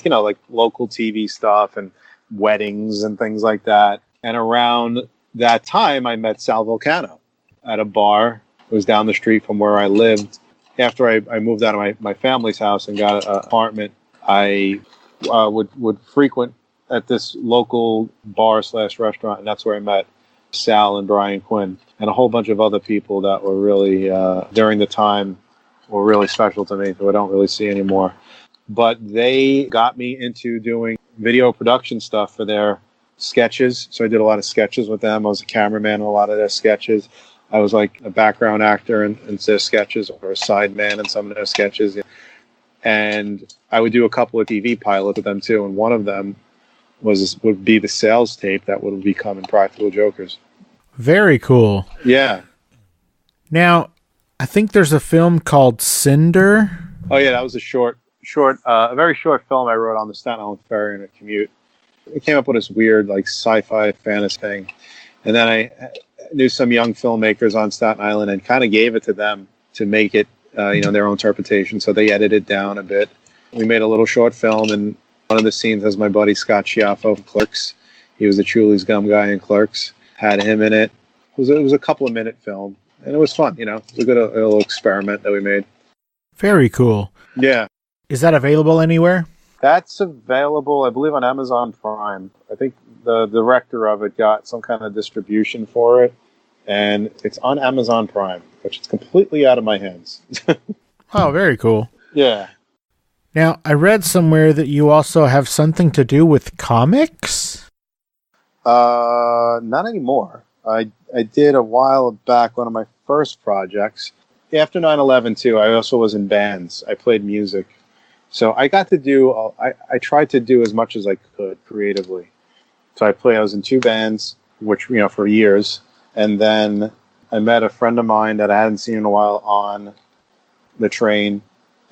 local TV stuff and weddings and things like that. And around that time, I met Sal Vulcano at a bar. It was down the street from where I lived. After I moved out of my family's house and got an apartment, I would frequent at this local bar / restaurant, and that's where I met Sal and Brian Quin and a whole bunch of other people that were really, during the time, were really special to me, who I don't really see anymore. But they got me into doing video production stuff for their sketches. So I did a lot of sketches with them. I was a cameraman in a lot of their sketches. I was like a background actor in their sketches, or a side man in some of their sketches. And I would do a couple of TV pilots with them too. And one of them would be the sales tape that would become Impractical Jokers. Very cool. Yeah. Now, I think there's a film called Cinder. Oh yeah, that was a very short film I wrote on the Staten Island Ferry in a commute. I came up with this weird like sci-fi fantasy thing, and then I knew some young filmmakers on Staten Island and kind of gave it to them to make it, their own interpretation. So they edited down a bit. We made a little short film, and one of the scenes has my buddy Scott Schiaffo from Clerks. He was the Chuli's Gum guy in Clerks. Had him in it. It was a couple of minute film, and it was fun. It was a good little experiment that we made. Very cool. Yeah. Is that available anywhere? That's available, I believe, on Amazon Prime. I think the director of it got some kind of distribution for it, and it's on Amazon Prime, which is completely out of my hands. Oh, very cool. Yeah. Now, I read somewhere that you also have something to do with comics? Not anymore. I did a while back, one of my first projects. After 9/11, too, I also was in bands. I played music. So I got to do, I tried to do as much as I could creatively. So I was in 2 bands, which, for years. And then I met a friend of mine that I hadn't seen in a while on the train.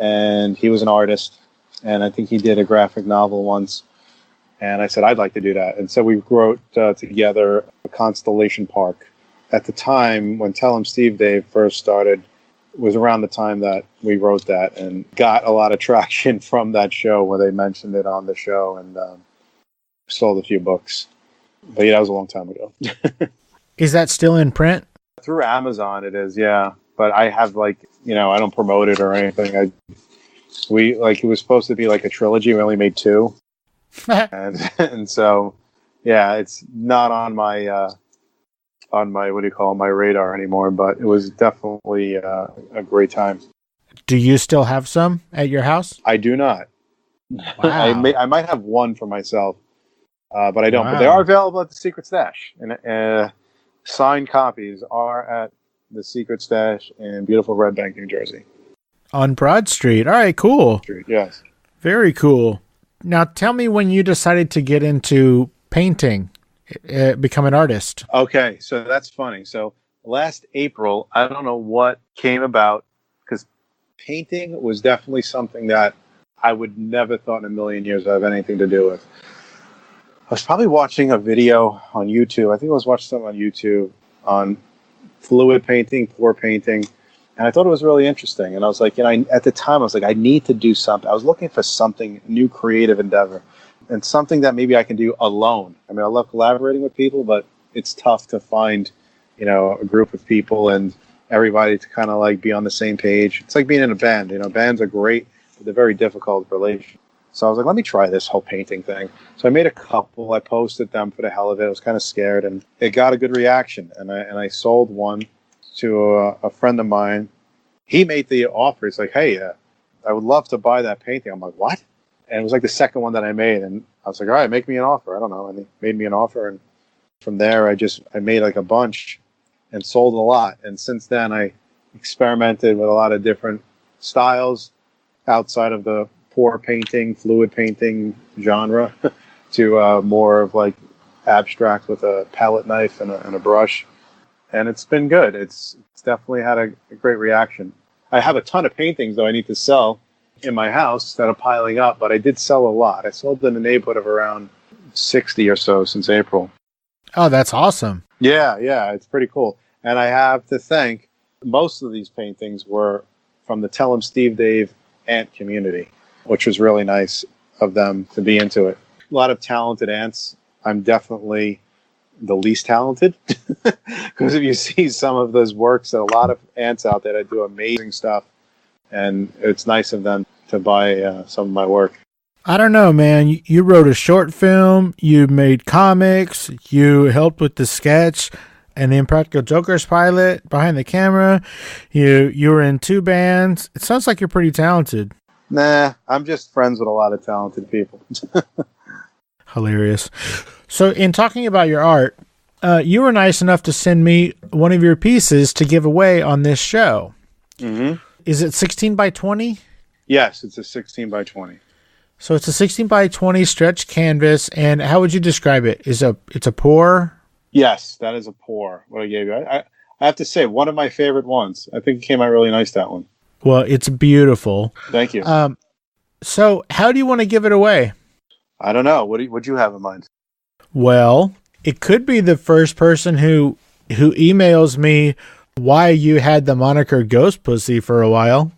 And he was an artist. And I think he did a graphic novel once. And I said, I'd like to do that. And so we wrote together Constellation Park. At the time, when Tell 'em Steve Dave first started, was around the time that we wrote that and got a lot of traction from that show where they mentioned it on the show, and sold a few books. But yeah, that was a long time ago. Is that still in print? Through Amazon it is, yeah. But I have I don't promote it or anything. It was supposed to be like a trilogy. We only made 2. and so, yeah, it's not on my my radar anymore, but it was definitely a great time. Do you still have some at your house? I do not. Wow. I might have one for myself, but I don't. Wow. But they are available at the Secret Stash, and signed copies are at the Secret Stash in beautiful Red Bank, New Jersey. On Broad Street. All right, cool. Street, yes. Very cool. Now, tell me when you decided to get into painting. Become an artist. Okay, so that's funny. So last April, I don't know what came about, because painting was definitely something that I would never thought in a million years I'd have anything to do with. I was probably watching a video on YouTube. I think I was watching something on YouTube on fluid painting, pour painting, and I thought it was really interesting. And I was like, at the time, I was like, I need to do something. I was looking for something, new creative endeavor. And something that maybe I can do alone. I mean, I love collaborating with people, but it's tough to find, a group of people and everybody to kind of be on the same page. It's like being in a band. Bands are great, but they're very difficult relation. So I was like, let me try this whole painting thing. So I made a couple. I posted them for the hell of it. I was kind of scared, and it got a good reaction. And I sold one to a friend of mine. He made the offer. He's like, hey, I would love to buy that painting. I'm like, what? And it was like the second one that I made, and I was like, all right, make me an offer. I don't know. And he made me an offer, and from there, I made a bunch and sold a lot. And since then, I experimented with a lot of different styles outside of the pour painting, fluid painting genre to more of abstract with a palette knife and a brush. And it's been good. It's definitely had a great reaction. I have a ton of paintings, though, I need to sell in my house that are piling up, but I did sell a lot. I sold in the neighborhood of around 60 or so since April. Oh, that's awesome. Yeah, it's pretty cool. And I have to thank, most of these paintings were from the Tell 'em Steve Dave ant community, which was really nice of them to be into it. A lot of talented ants. I'm definitely the least talented, because if you see some of those works, there are a lot of ants out there that do amazing stuff. And it's nice of them to buy some of my work. I don't know, man. You wrote a short film. You made comics. You helped with the sketch and the Impractical Jokers pilot behind the camera. You were in 2 bands. It sounds like you're pretty talented. Nah, I'm just friends with a lot of talented people. Hilarious. So in talking about your art, you were nice enough to send me one of your pieces to give away on this show. Mm-hmm. Is it 16 by 20? Yes, it's a 16 by 20. So it's a 16 by 20 stretch canvas, and how would you describe it? It's a pour? Yes, that is a pour. What I gave you. I have to say, one of my favorite ones. I think it came out really nice, that one. Well, it's beautiful. Thank you. So how do you want to give it away? I don't know. What do you have in mind? Well, it could be the first person who emails me why you had the moniker Ghost Pussy for a while.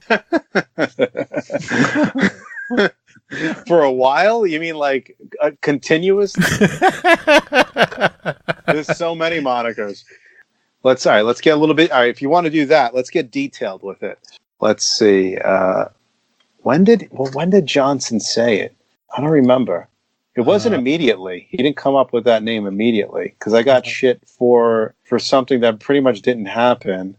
For a while? You mean like continuous? There's so many monikers. Let's get a little bit. All right, if you want to do that, let's get detailed with it. Let's see. When did Johnson say it? I don't remember. It wasn't immediately. He didn't come up with that name immediately because I got shit for something that pretty much didn't happen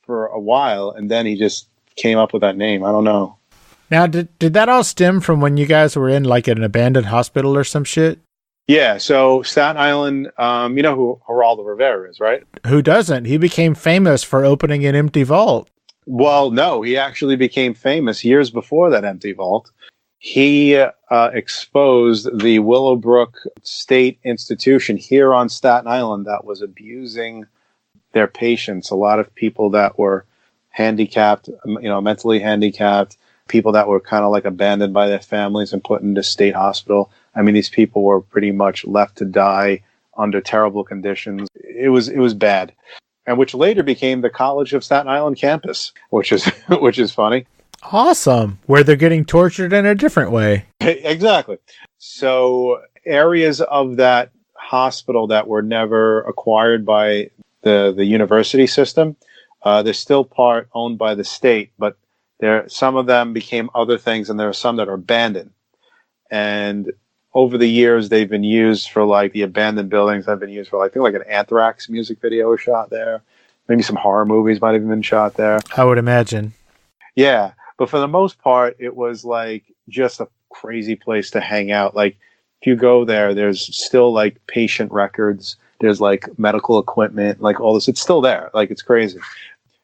for a while, and then he just came up with that name. I don't know. Now, did that all stem from when you guys were in like an abandoned hospital or some shit? Yeah, so Staten Island, you know who Geraldo Rivera is, right? Who doesn't? He became famous for opening an empty vault. Well, no, he actually became famous years before that empty vault. He exposed the Willowbrook State Institution here on Staten Island that was abusing their patients. A lot of people that were handicapped, mentally handicapped, people that were kind of like abandoned by their families and put into state hospital. I mean, these people were pretty much left to die under terrible conditions. It was bad, and which later became the College of Staten Island campus, which is funny. Awesome, where they're getting tortured in a different way. Exactly. So areas of that hospital that were never acquired by the university system, they're still part owned by the state, but some of them became other things, and there are some that are abandoned. And over the years, they've been used for like the abandoned buildings. Have been used for like, I think like an Anthrax music video was shot there. Maybe some horror movies might have been shot there. I would imagine. Yeah, but for the most part, it was like just a crazy place to hang out. Like if you go there, there's still like patient records. There's like medical equipment, like all this. It's still there. Like it's crazy.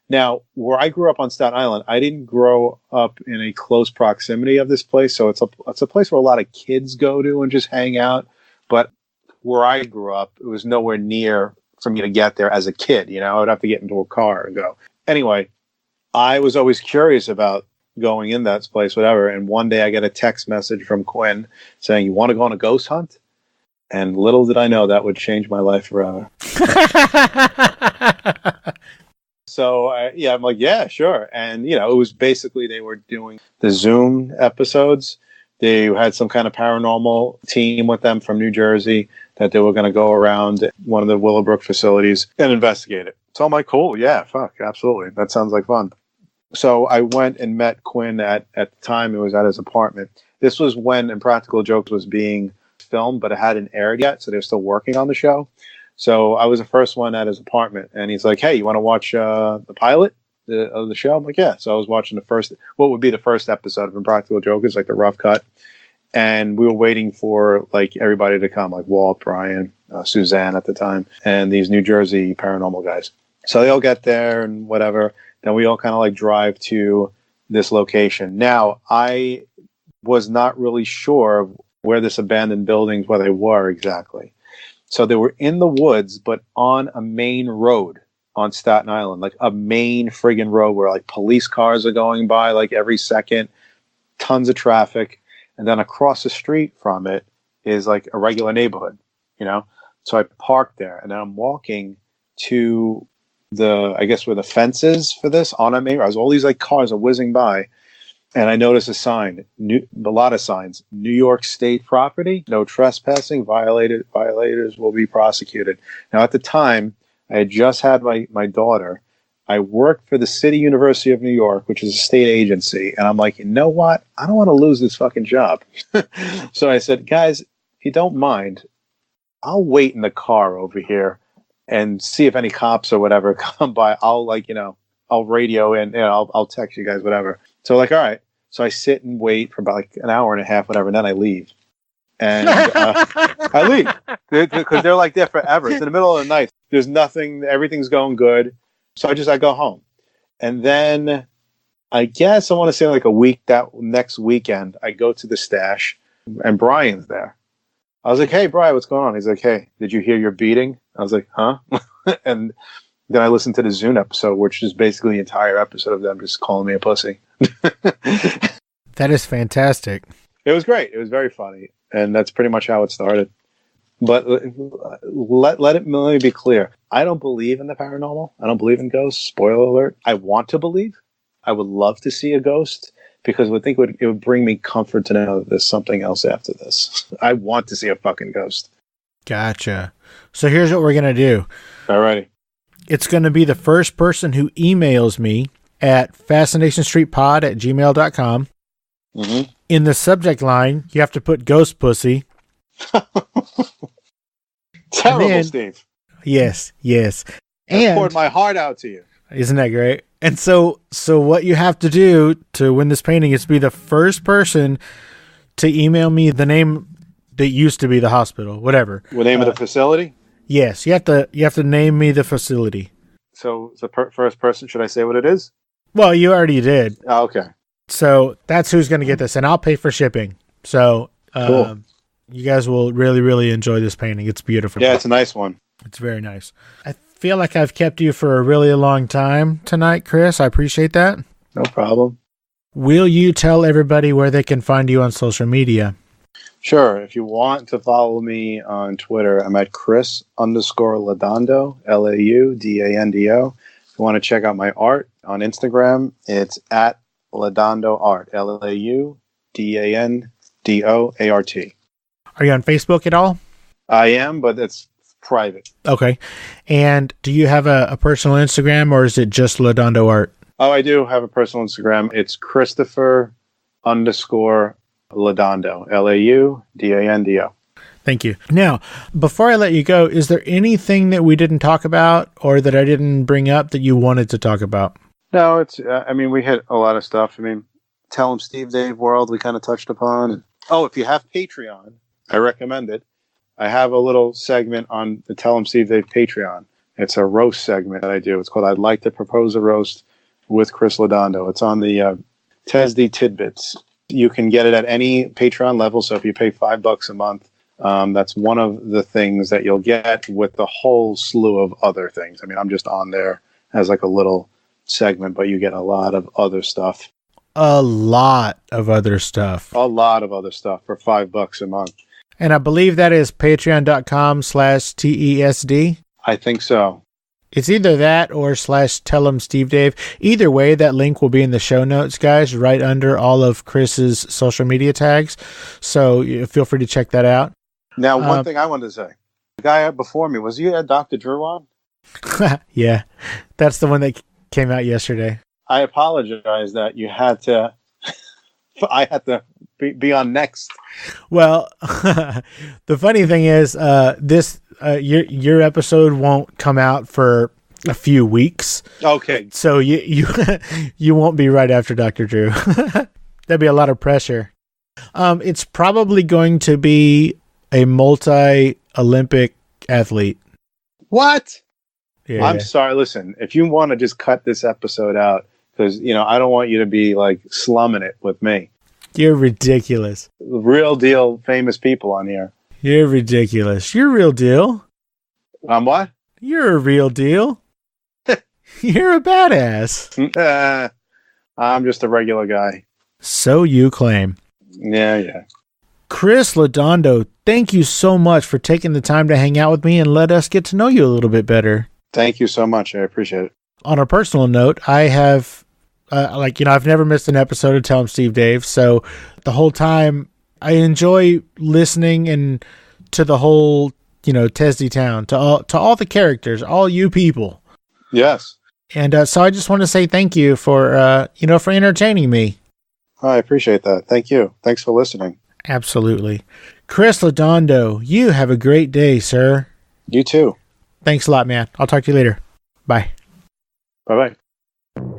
Now, where I grew up on Staten Island, I didn't grow up in a close proximity of this place, so it's a place where a lot of kids go to and just hang out. But where I grew up, it was nowhere near for me to get there as a kid. I would have to get into a car and go. Anyway, I was always curious about going in that place, whatever. And one day I get a text message from Quin saying, "You want to go on a ghost hunt?" And little did I know that would change my life forever. So, I'm like, yeah, sure. And, it was basically they were doing the Zoom episodes. They had some kind of paranormal team with them from New Jersey that they were going to go around one of the Willowbrook facilities and investigate it. So I'm like, cool. Yeah, fuck, absolutely. That sounds like fun. So I went and met Quin at the time. It was at his apartment. This was when Impractical Jokes was being filmed, but it hadn't aired yet. So they're still working on the show. So I was the first one at his apartment, and he's like, "Hey, you want to watch the pilot of the show?" I'm like, "Yeah." So I was watching what would be the first episode of Impractical Jokers, like the rough cut, and we were waiting for like everybody to come, like Walt, Brian, Suzanne at the time, and these New Jersey paranormal guys. So they all get there and whatever. Then we all kind of like drive to this location. Now I was not really sure where this abandoned buildings, where they were exactly. So they were in the woods, but on a main road on Staten Island, like a main friggin' road where like police cars are going by like every second, tons of traffic. And then across the street from it is like a regular neighborhood, So I parked there, and then I'm walking to I guess where the fence is for this on a main road. All these like cars are whizzing by. And I noticed a sign, a lot of signs, New York State property, no trespassing, violators will be prosecuted. Now, at the time, I had just had my daughter. I worked for the City University of New York, which is a state agency. And I'm like, you know what? I don't want to lose this fucking job. So I said, guys, if you don't mind, I'll wait in the car over here and see if any cops or whatever come by. I'll I'll radio in, I'll text you guys, whatever. So like, all right. So I sit and wait for about like an hour and a half, whatever, and then I leave. And I leave because they're like there forever. It's in the middle of the night. There's nothing. Everything's going good. So I go home. And then I guess I want to say like a week, that next weekend, I go to the stash and Brian's there. I was like, hey, Brian, what's going on? He's like, hey, did you hear your beating? I was like, huh? And then I listened to the Zune episode, which is basically the entire episode of them just calling me a pussy. That is fantastic. It was great. It was very funny. And that's pretty much how it started. But let me be clear. I don't believe in the paranormal. I don't believe in ghosts. Spoiler alert. I want to believe. I would love to see a ghost because I think it would bring me comfort to know that there's something else after this. I want to see a fucking ghost. Gotcha. So here's what we're going to do. Alrighty. It's going to be the first person who emails me at fascinationstreetpod@gmail.com. Mm-hmm. In the subject line, you have to put ghost pussy. Terrible, then, Steve. Yes. I poured my heart out to you. Isn't that great? And so what you have to do to win this painting is be the first person to email me the name that used to be the hospital, whatever. The name of the facility? Yes, you have to name me the facility. So the first person, should I say what it is? Well, you already did. Oh, okay. So that's who's going to get this, and I'll pay for shipping. So Cool. You guys will really, really enjoy this painting. It's beautiful. Yeah, it's a nice one. It's very nice. I feel like I've kept you for a really long time tonight, Chris. I appreciate that. No problem. Will you tell everybody where they can find you on social media? Sure. If you want to follow me on Twitter, I'm at Chris_Laudando, Laudando. If you want to check out my art on Instagram, it's at Laudando Art, LAUDANDOART. Are you on Facebook at all? I am, but it's private. Okay. And do you have a personal Instagram, or is it just Laudando Art? Oh, I do have a personal Instagram. It's Christopher_Laudando, LAUDANDO. Thank you. Now, before I let you go, is there anything that we didn't talk about or that I didn't bring up that you wanted to talk about? No, it's, we hit a lot of stuff. Tell 'em Steve Dave World, we kind of touched upon. Oh, if you have Patreon, I recommend it. I have a little segment on the Tell 'em Steve Dave Patreon. It's a roast segment that I do. It's called I'd Like to Propose a Roast with Chris Laudando. It's on the TESD Tidbits. You can get it at any Patreon level. So if you pay $5 a month, that's one of the things that you'll get with the whole slew of other things. I'm just on there as like a little segment, but you get a lot of other stuff. A lot of other stuff for $5 a month. And I believe that is patreon.com/TESD. I think so. It's either that or /Tell 'em Steve Dave. Either way, that link will be in the show notes, guys, right under all of Chris's social media tags. So feel free to check that out. Now, one thing I wanted to say. The guy before me, was he a Dr. Drew on? Yeah, that's the one that came out yesterday. I apologize that you had to... I had to be on next. Well, the funny thing is, your episode won't come out for a few weeks. Okay. So you won't be right after Dr. Drew. That'd be a lot of pressure. It's probably going to be a multi-Olympic athlete. What? Yeah. I'm sorry. Listen, if you want to just cut this episode out, because, I don't want you to be like slumming it with me. You're ridiculous. Real deal famous people on here. You're ridiculous. You're real deal. What? You're a real deal. You're a badass. I'm just a regular guy. So you claim. Yeah. Chris Laudando, thank you so much for taking the time to hang out with me and let us get to know you a little bit better. Thank you so much. I appreciate it. On a personal note, I have, I've never missed an episode of Tell 'em Steve Dave. So the whole time I enjoy listening and to the whole, TESD town, to all the characters, all you people. Yes. And so I just want to say thank you for, for entertaining me. I appreciate that. Thank you. Thanks for listening. Absolutely. Chris Laudando, you have a great day, sir. You too. Thanks a lot, man. I'll talk to you later. Bye. Bye-bye.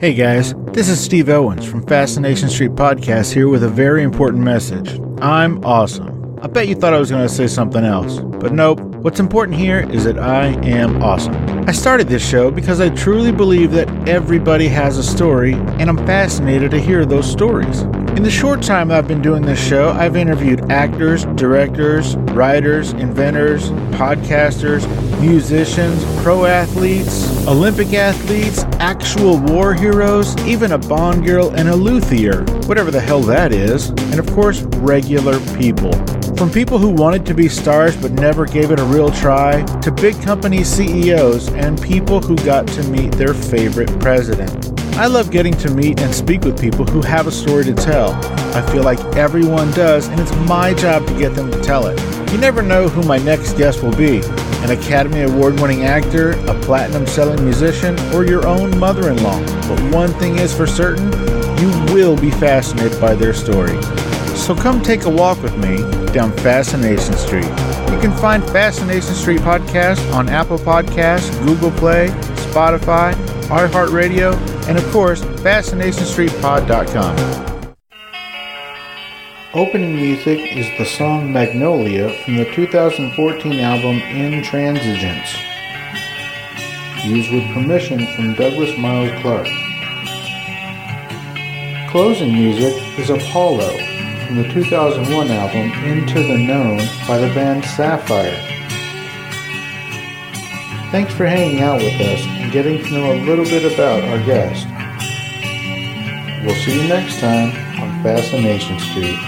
Hey guys, this is Steve Owens from Fascination Street Podcast here with a very important message. I'm awesome. I bet you thought I was going to say something else, but nope, What's important here is that I am awesome. I started this show because I truly believe that everybody has a story, and I'm fascinated to hear those stories. In the short time I've been doing this show, I've interviewed actors, directors, writers, inventors, podcasters, musicians, pro athletes, Olympic athletes, actual war heroes, even a Bond girl and a luthier, whatever the hell that is, and of course, regular people. From people who wanted to be stars but never gave it a real try, to big company CEOs and people who got to meet their favorite president. I love getting to meet and speak with people who have a story to tell. I feel like everyone does, and it's my job to get them to tell it. You never know who my next guest will be. An Academy Award-winning actor, a platinum-selling musician, or your own mother-in-law. But one thing is for certain, you will be fascinated by their story. So come take a walk with me down Fascination Street. You can find Fascination Street Podcast on Apple Podcasts, Google Play, Spotify, iHeartRadio, and of course, FascinationStreetPod.com. Opening music is the song Magnolia from the 2014 album Intransigence, used with permission from Douglas Miles Clark. Closing music is Apollo from the 2001 album Into the Known by the band Sapphire. Thanks for hanging out with us and getting to know a little bit about our guest. We'll see you next time on Fascination Street.